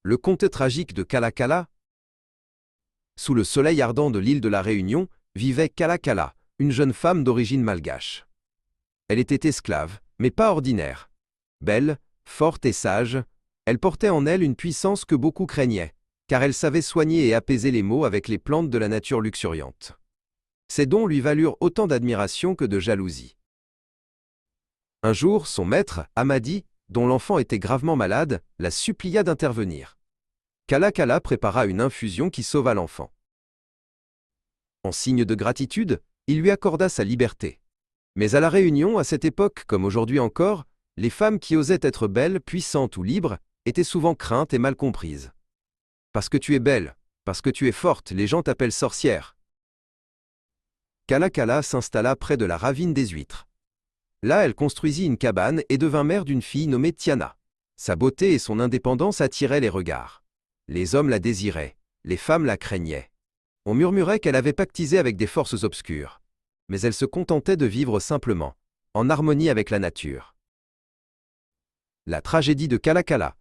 Le conte tragique de Kalakala. Sous le soleil ardent de l'île de la Réunion, vivait Kalakala, une jeune femme d'origine malgache. Elle était esclave, mais pas ordinaire. Belle, forte et sage, elle portait en elle une puissance que beaucoup craignaient, car elle savait soigner et apaiser les maux avec les plantes de la nature luxuriante. Ses dons lui valurent autant d'admiration que de jalousie. Un jour, son maître, Amadi, dont l'enfant était gravement malade, la supplia d'intervenir. Kalakala prépara une infusion qui sauva l'enfant. En signe de gratitude, il lui accorda sa liberté. Mais à la Réunion, à cette époque comme aujourd'hui encore, les femmes qui osaient être belles, puissantes ou libres, étaient souvent craintes et mal comprises. Parce que tu es belle, parce que tu es forte, les gens t'appellent sorcière. Kalakala s'installa près de la ravine des huîtres. Là, elle construisit une cabane et devint mère d'une fille nommée Tiana. Sa beauté et son indépendance attiraient les regards. Les hommes la désiraient, les femmes la craignaient. On murmurait qu'elle avait pactisé avec des forces obscures. Mais elle se contentait de vivre simplement, en harmonie avec la nature. La tragédie de Kalakala.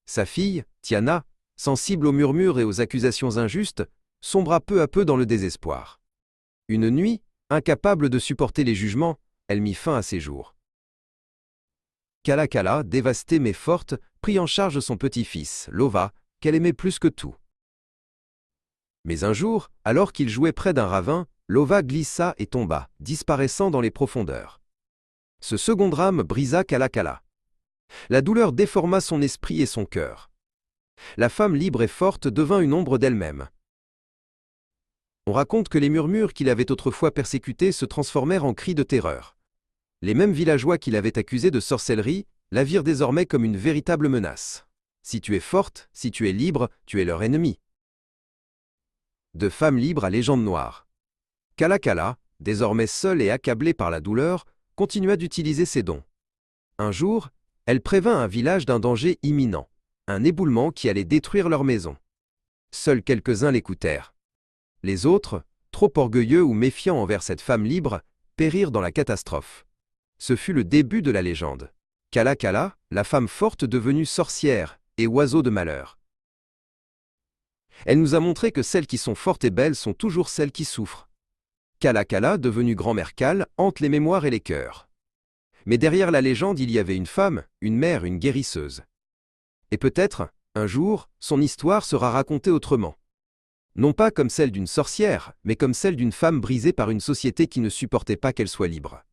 Sa fille, Tiana, sensible aux murmures et aux accusations injustes, sombra peu à peu dans le désespoir. Une nuit, incapable de supporter les jugements, elle mit fin à ses jours. Kalakala, dévastée mais forte, prit en charge son petit-fils, Lova, qu'elle aimait plus que tout. Mais un jour, alors qu'il jouait près d'un ravin, Lova glissa et tomba, disparaissant dans les profondeurs. Ce second drame brisa Kalakala. La douleur déforma son esprit et son cœur. La femme libre et forte devint une ombre d'elle-même. On raconte que les murmures qui l'avaient autrefois persécutée se transformèrent en cris de terreur. Les mêmes villageois qui l'avaient accusée de sorcellerie la virent désormais comme une véritable menace. Si tu es forte, si tu es libre, tu es leur ennemi. De femme libre à légende noire. Kalakala, désormais seule et accablée par la douleur, continua d'utiliser ses dons. Un jour, elle prévint un village d'un danger imminent, un éboulement qui allait détruire leur maison. Seuls quelques-uns l'écoutèrent. Les autres, trop orgueilleux ou méfiants envers cette femme libre, périrent dans la catastrophe. Ce fut le début de la légende. Kalakala, la femme forte devenue sorcière et oiseau de malheur. Elle nous a montré que celles qui sont fortes et belles sont toujours celles qui souffrent. Kalakala, devenue grand-mère Kal, hante les mémoires et les cœurs. Mais derrière la légende, il y avait une femme, une mère, une guérisseuse. Et peut-être, un jour, son histoire sera racontée autrement. Non pas comme celle d'une sorcière, mais comme celle d'une femme brisée par une société qui ne supportait pas qu'elle soit libre.